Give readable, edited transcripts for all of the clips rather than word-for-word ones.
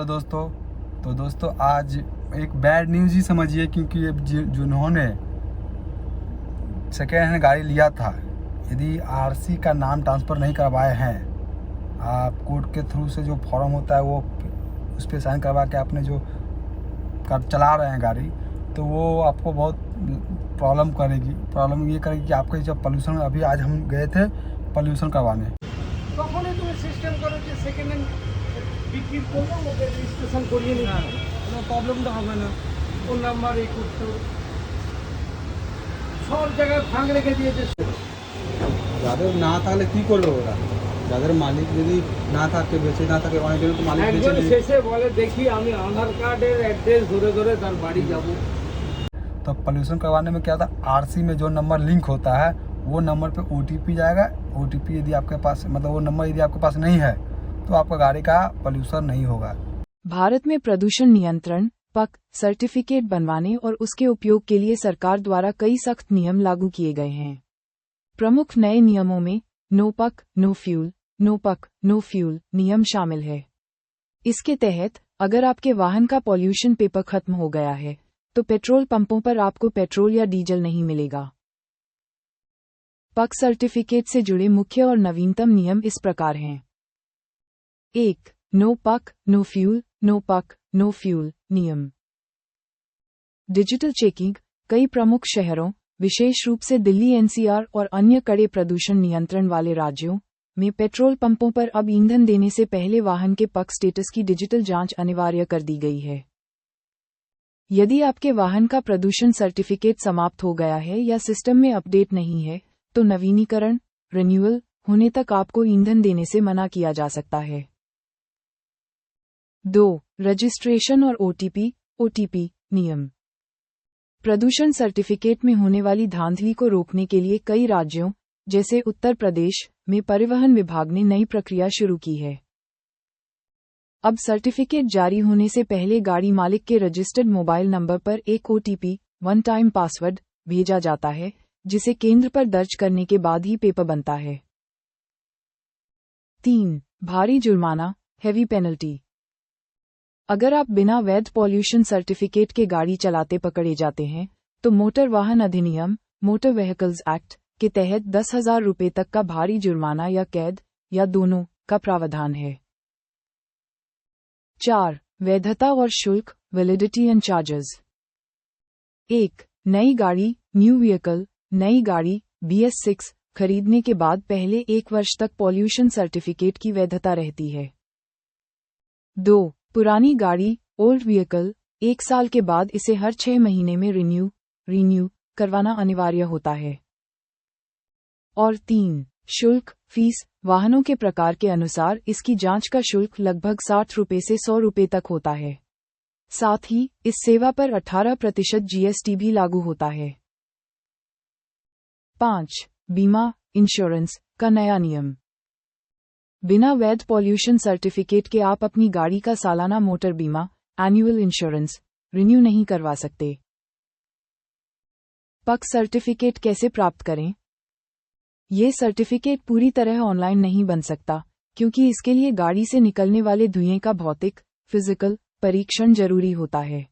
तो दोस्तों आज एक बैड न्यूज़ ही समझिए, क्योंकि ये जिन्होंने सेकेंड हैंड गाड़ी लिया था, यदि आरसी का नाम ट्रांसफ़र नहीं करवाए हैं, आप कोर्ट के थ्रू से जो फॉर्म होता है वो उस पर साइन करवा के आपने जो चला रहे हैं गाड़ी, तो वो आपको बहुत प्रॉब्लम ये करेगी कि आपके जब पोल्यूशन, अभी आज हम गए थे पोल्यूशन करवाने, তখনই তুমি সিস্টেম করো যে সেকেন্ড হ্যান্ড বিক্রি করবো ওকে রেজিস্ট্রেশন করিয়ে নিতে কোনো প্রবলেমটা হবে না। ফোন নাম্বার এই করতে সব জায়গায় ফাঁক রেখে দিয়েছে। যাদের না থাকলে কি করবে ওরা? যাদের মালিক যদি না থাকে, বেঁচে না থাকে, অনেকজন তো মালিক বেঁচে নেই। শেষে বলে দেখি আমি আধার কার্ডের অ্যাড্রেস ধরে ধরে তার বাড়ি যাব। तो पोल्यूशन करवाने में क्या था, आरसी में जो नंबर लिंक होता है वो नंबर पे ओटीपी जाएगा। ओटीपी यदि आपके पास, मतलब वो नंबर यदि आपके पास नहीं है, तो आपका गाड़ी का पोल्यूशन नहीं होगा। भारत में प्रदूषण नियंत्रण पक सर्टिफिकेट बनवाने और उसके उपयोग के लिए सरकार द्वारा कई सख्त नियम लागू किए गए हैं। प्रमुख नए नियमों में नो पक नो फ्यूल, नो पक नो फ्यूल नियम शामिल है। इसके तहत अगर आपके वाहन का पॉल्यूशन पेपर खत्म हो गया है, तो पेट्रोल पंपों पर आपको पेट्रोल या डीजल नहीं मिलेगा। पक सर्टिफिकेट से जुड़े मुख्य और नवीनतम नियम इस प्रकार हैं। 1. नो पक नो फ्यूल, नो पक नो फ्यूल नियम। Digital checking. कई प्रमुख शहरों, विशेष रूप से दिल्ली एनसीआर और अन्य कड़े प्रदूषण नियंत्रण वाले राज्यों में पेट्रोल पंपों पर अब ईंधन देने से पहले वाहन के पक स्टेटस की डिजिटल जांच अनिवार्य कर दी गई है। यदि आपके वाहन का प्रदूषण सर्टिफिकेट समाप्त हो गया है या सिस्टम में अपडेट नहीं है, तो नवीनीकरण रिन्यूअल होने तक आपको ईंधन देने से मना किया जा सकता है। 2. रजिस्ट्रेशन और ओटीपी नियम। प्रदूषण सर्टिफिकेट में होने वाली धांधली को रोकने के लिए कई राज्यों, जैसे उत्तर प्रदेश, में परिवहन विभाग ने नई प्रक्रिया शुरू की है। अब सर्टिफिकेट जारी होने से पहले गाड़ी मालिक के रजिस्टर्ड मोबाइल नंबर पर एक ओटीपी, वन टाइम पासवर्ड, भेजा जाता है, जिसे केंद्र पर दर्ज करने के बाद ही पेपर बनता है। 3. भारी जुर्माना हेवी पेनल्टी। अगर आप बिना वैध पॉल्यूशन सर्टिफिकेट के गाड़ी चलाते पकड़े जाते हैं, तो मोटर वाहन अधिनियम मोटर व्हीकल्स एक्ट के तहत 10,000 रुपये तक का भारी जुर्माना या कैद या दोनों का प्रावधान है। 4. वैधता और शुल्क वैलिडिटी एंड चार्जेस। 1. नई गाड़ी न्यू व्हीकल। नई गाड़ी BS6 खरीदने के बाद पहले 1 वर्ष तक पॉल्यूशन सर्टिफिकेट की वैधता रहती है। 2. पुरानी गाड़ी ओल्ड व्हीकल। 1 साल के बाद इसे हर 6 महीने में रिन्यू करवाना अनिवार्य होता है। और 3. शुल्क फीस। वाहनों के प्रकार के अनुसार इसकी जांच का शुल्क लगभग 60 रुपये से 100 रुपये तक होता है। साथ ही इस सेवा पर 18% GST भी लागू होता है। 5. बीमा इंश्योरेंस का नया नियम। बिना वैध पॉल्यूशन सर्टिफिकेट के आप अपनी गाड़ी का सालाना मोटर बीमा एनुअल इंश्योरेंस रिन्यू नहीं करवा सकते। पक सर्टिफिकेट कैसे प्राप्त करें? ये सर्टिफिकेट पूरी तरह ऑनलाइन नहीं बन सकता, क्योंकि इसके लिए गाड़ी से निकलने वाले धुएं का भौतिक फिजिकल परीक्षण जरूरी होता है।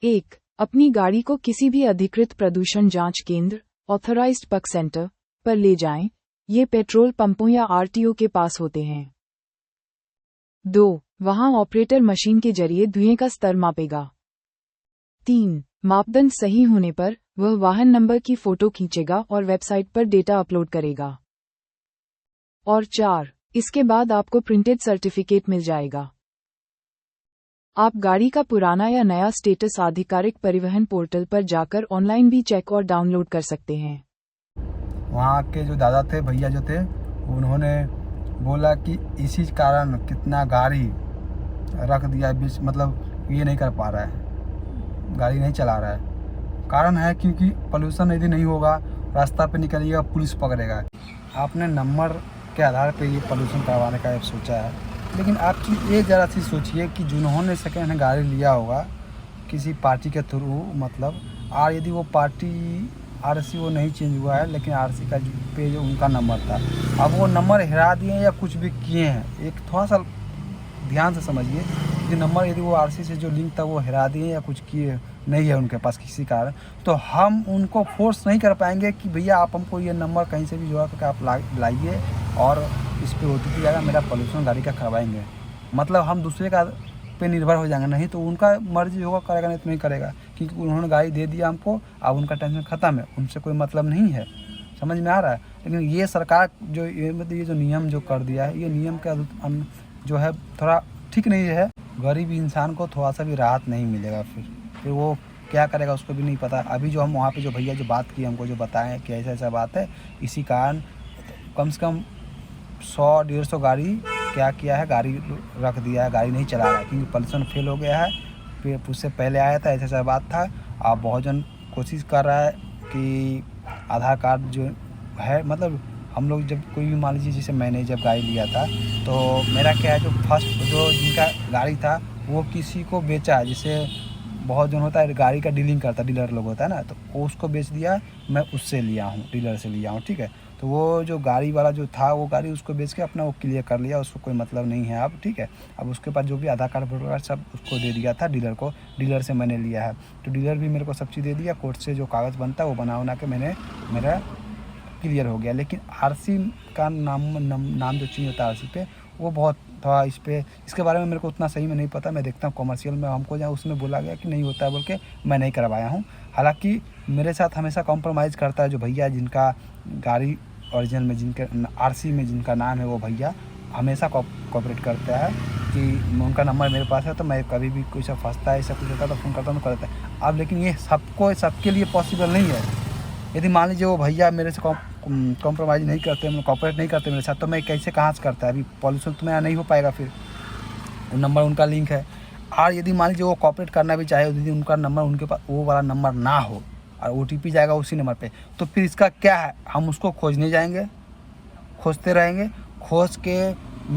1. अपनी गाड़ी को किसी भी अधिकृत प्रदूषण जांच केंद्र ऑथराइज्ड पक सेंटर पर ले जाएं। ये पेट्रोल पंपों या आरटीओ के पास होते हैं। 2. वहां ऑपरेटर मशीन के जरिए धुएं का स्तर मापेगा। 3. मापदंड सही होने पर वह वाहन नंबर की फोटो खींचेगा और वेबसाइट पर डेटा अपलोड करेगा। और 4. इसके बाद आपको प्रिंटेड सर्टिफिकेट मिल जाएगा। आप गाड़ी का पुराना या नया स्टेटस आधिकारिक परिवहन पोर्टल पर जाकर ऑनलाइन भी चेक और डाउनलोड कर सकते हैं। वहाँ के जो दादा थे, भैया जो थे, उन्होंने बोला कि इसी कारण कितना गाड़ी रख दिया बीच, मतलब ये नहीं कर पा रहा है, गाड़ी नहीं चला रहा है। कारण है क्योंकि पोल्यूशन यदि नहीं होगा, रास्ता पे निकलिएगा, पुलिस पकड़ेगा। आपने नंबर के आधार पे ये पोल्यूशन करवाने का सोचा है, लेकिन आपकी ये ज़रा सी सोचिए कि जिन्होंने सेकेंड हैंड गाड़ी लिया होगा किसी पार्टी के थ्रू, मतलब और यदि वो पार्टी आरसी वो नहीं चेंज हुआ है, लेकिन आरसी का जो उनका नंबर था, अब वो नंबर हिरा दिए या कुछ भी किए हैं, एक थोड़ा सा ध्यान से समझिए कि नंबर यदि वो आरसी से जो लिंक था वो हिरा दिए या कुछ किए नहीं है उनके पास किसी कारण, तो हम उनको फोर्स नहीं कर पाएंगे कि भैया आप हमको ये नंबर कहीं से भी जोड़ा करके आप लाइए और इस पर OTP जाएगा, मेरा पॉल्यूशन गाड़ी का करवाएंगे। मतलब हम दूसरे का पे निर्भर हो जाएंगे, नहीं तो उनका मर्जी होगा करेगा, नहीं तो नहीं करेगा, क्योंकि उन्होंने गाड़ी दे दिया हमको, अब उनका टेंशन ख़त्म है, उनसे कोई मतलब नहीं है। समझ में आ रहा है? लेकिन ये सरकार जो ये जो नियम जो कर दिया है, ये नियम का जो है थोड़ा ठीक नहीं है। गरीब इंसान को थोड़ा सा भी राहत नहीं मिलेगा, फिर वो क्या करेगा उसको भी नहीं पता। अभी जो हम वहाँ पे जो भैया जो बात की हमको जो बताएं कि ऐसा ऐसा बात है, इसी कारण कम से कम 100-150 गाड़ी क्या किया है, गाड़ी रख दिया है, गाड़ी नहीं चला रहा है, क्योंकि पॉल्यूशन फेल हो गया है। फिर उससे पहले आया था ऐसा ऐसा बात था। अब बहुत जन कोशिश कर रहा है कि आधार कार्ड जो है, मतलब हम लोग जब कोई भी मान लीजिए, जैसे मैंने जब गाड़ी लिया था तो मेरा क्या है, जो फर्स्ट जो जिनका गाड़ी था वो किसी को बेचा है। जैसे बहुत जन होता है गाड़ी का डीलिंग करता, डीलर लोग होता है ना, तो वो उसको बेच दिया, मैं उससे लिया हूँ, डीलर से लिया हूँ, ठीक है। तो वो जो गाड़ी वाला जो था वो गाड़ी उसको बेच के अपना वो क्लियर कर लिया, उसको कोई मतलब नहीं है अब, ठीक है। अब उसके पास जो भी आधार कार्ड वोटर कार्ड सब उसको दे दिया था डीलर को, डीलर से मैंने लिया है, तो डीलर भी मेरे को सब चीज़ दे दिया, कोर्ट से जो कागज़ बनता है वो बना के मेरा क्लियर हो गया। लेकिन आरसी का नाम जो चेंज होता है आरसी पे, वो बहुत थोड़ा इसके बारे में मेरे को उतना सही में नहीं पता। मैं देखता हूँ कमर्शियल में हमको जहाँ उसमें बोला गया कि नहीं होता है बोल के मैं नहीं करवाया हूँ। हालांकि मेरे साथ हमेशा कॉम्प्रोमाइज़ करता है जो भैया जिनका गाड़ी ओरिजिनल में जिनके आरसी में जिनका नाम है, वो भैया हमेशा कोऑपरेट करता है कि उनका नंबर मेरे पास है, तो मैं कभी भी कुछ फंसता है ऐसा कुछ होता है तो फ़ोन करता हूँ, करता है। अब लेकिन ये सबके लिए पॉसिबल नहीं है। यदि मान लीजिए वो भैया मेरे से कॉम्प्रोमाइज़ नहीं करते, कोऑपरेट नहीं करते मेरे साथ, तो मैं कैसे कहाँ से करता है? अभी पॉल्यूशन तो मेरा नहीं हो पाएगा, फिर वो नंबर उनका लिंक है। और यदि मान लीजिए वो कोऑपरेट करना भी चाहे, यदि उनका नंबर उनके पास वो वाला नंबर ना हो और OTP जाएगा उसी नंबर पे, तो फिर इसका क्या है? हम उसको खोजने जाएंगे, खोजते रहेंगे, खोज के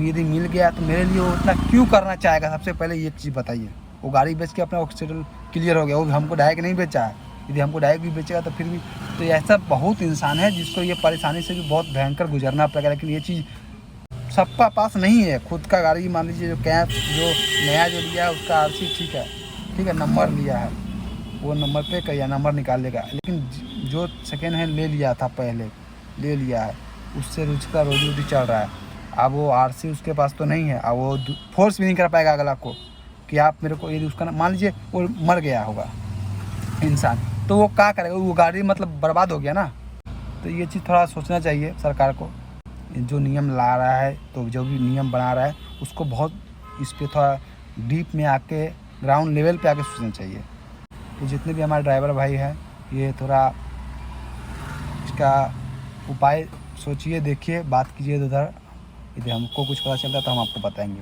यदि मिल गया तो मेरे लिए वो उतना क्यों करना चाहेगा? सबसे पहले ये चीज़ बताइए। वो गाड़ी बेच के अपना एक्सीडेंट क्लियर हो गया, वो हमको डायरेक्ट नहीं बेचा है। यदि हमको डायरेक्ट भी बेचेगा तो फिर भी, तो ऐसा बहुत इंसान है जिसको ये परेशानी से भी बहुत भयंकर गुजरना पड़ेगा। लेकिन ये चीज़ सबका पास नहीं है। खुद का गाड़ी मान लीजिए जो कैब जो नया जो लिया है उसका आरसी ठीक है, नंबर लिया है, वो नंबर पे करिए नंबर निकाल लेगा। लेकिन जो सेकेंड हैंड ले लिया था, पहले ले लिया है, उससे उसका रोजी चल रहा है। अब वो आरसी उसके पास तो नहीं है, अब वो फोर्स भी नहीं कर पाएगा अगला को कि आप मेरे को, यदि उसका मान लीजिए वो मर गया होगा इंसान, तो वो क्या करेगा? वो गाड़ी मतलब बर्बाद हो गया ना। तो ये चीज़ थोड़ा सोचना चाहिए सरकार को। जो नियम ला रहा है, तो जो भी नियम बना रहा है उसको बहुत इस पर थोड़ा डीप में आके ग्राउंड लेवल पे आके सोचना चाहिए। तो जितने भी हमारे ड्राइवर भाई हैं, ये थोड़ा इसका उपाय सोचिए, देखिए, बात कीजिए उधर। यदि हमको कुछ पता चलता है तो हम आपको बताएंगे।